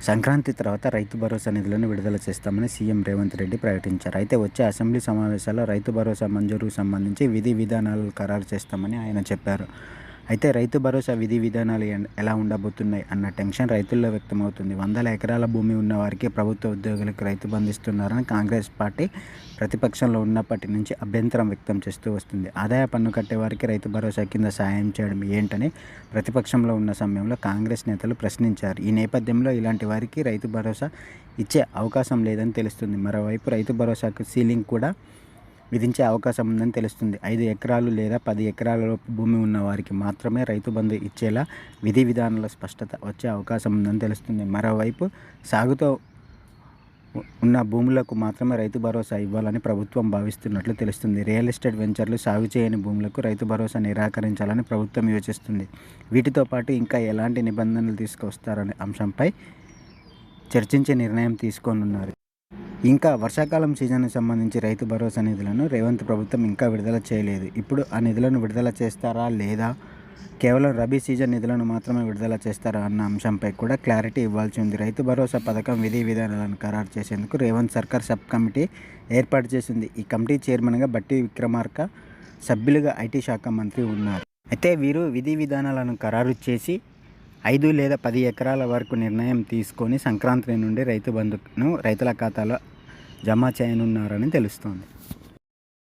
సంక్రాంతి తర్వాత రైతు భరోసా నిధులను విడుదల చేస్తామని సీఎం రేవంత్ రెడ్డి ప్రకటించారు. అయితే వచ్చే అసెంబ్లీ సమావేశాల్లో రైతు భరోసా మంజూరుకు సంబంధించి విధి విధానాలు ఖరారు చేస్తామని ఆయన చెప్పారు. అయితే రైతు భరోసా విధి విధానాలు ఎలా ఉండబోతున్నాయి అన్న టెన్షన్ రైతుల్లో వ్యక్తమవుతుంది. వందల ఎకరాల భూమి ఉన్న వారికి ప్రభుత్వ ఉద్యోగులకు రైతు బంధు ఇస్తున్నారని కాంగ్రెస్ పార్టీ ప్రతిపక్షంలో ఉన్నప్పటి నుంచి అభ్యంతరం వ్యక్తం చేస్తూ వస్తుంది. ఆదాయ పన్ను కట్టేవారికి రైతు భరోసా కింద సాయం చేయడం ఏంటని ప్రతిపక్షంలో ఉన్న సమయంలో కాంగ్రెస్ నేతలు ప్రశ్నించారు. ఈ నేపథ్యంలో ఇలాంటి వారికి రైతు భరోసా ఇచ్చే అవకాశం లేదని తెలుస్తుంది. మరోవైపు రైతు భరోసాకు సీలింగ్ కూడా విధించే అవకాశం ఉందని తెలుస్తుంది. 5 ఎకరాలు లేదా 10 ఎకరాల లోపు భూమి ఉన్న వారికి మాత్రమే రైతు బంధు ఇచ్చేలా విధి విధానాల స్పష్టత వచ్చే అవకాశం ఉందని తెలుస్తుంది. మరోవైపు సాగుతో ఉన్న భూములకు మాత్రమే రైతు భరోసా ఇవ్వాలని ప్రభుత్వం భావిస్తున్నట్లు తెలుస్తుంది. రియల్ ఎస్టేట్ వెంచర్లు, సాగు చేయని భూములకు రైతు భరోసా నిరాకరించాలని ప్రభుత్వం యోచిస్తుంది. వీటితో పాటు ఇంకా ఎలాంటి నిబంధనలు తీసుకువస్తారనే అంశంపై చర్చించి నిర్ణయం తీసుకోనున్నారు. ఇంకా వర్షాకాలం సీజన్కు సంబంధించి రైతు భరోసా నిధులను రేవంత్ ప్రభుత్వం ఇంకా విడుదల చేయలేదు. ఇప్పుడు ఆ నిధులను విడుదల చేస్తారా లేదా కేవలం రబీ సీజన్ నిధులను మాత్రమే విడుదల చేస్తారా అన్న అంశంపై కూడా క్లారిటీ ఇవ్వాల్సి ఉంది. రైతు భరోసా పథకం విధి విధానాలను ఖరారు చేసేందుకు రేవంత్ సర్కార్ సబ్ కమిటీ ఏర్పాటు చేసింది. ఈ కమిటీ చైర్మన్గా బట్టి విక్రమార్క, సభ్యులుగా ఐటీ శాఖ మంత్రి ఉన్నారు. అయితే వీరు విధి విధానాలను ఖరారు చేసి 5 లేదా 10 ఎకరాల వరకు నిర్ణయం తీసుకొని సంక్రాంతి నుండి రైతు బంధును రైతుల ఖాతాలో జమ చేయనున్నారని తెలుస్తోంది.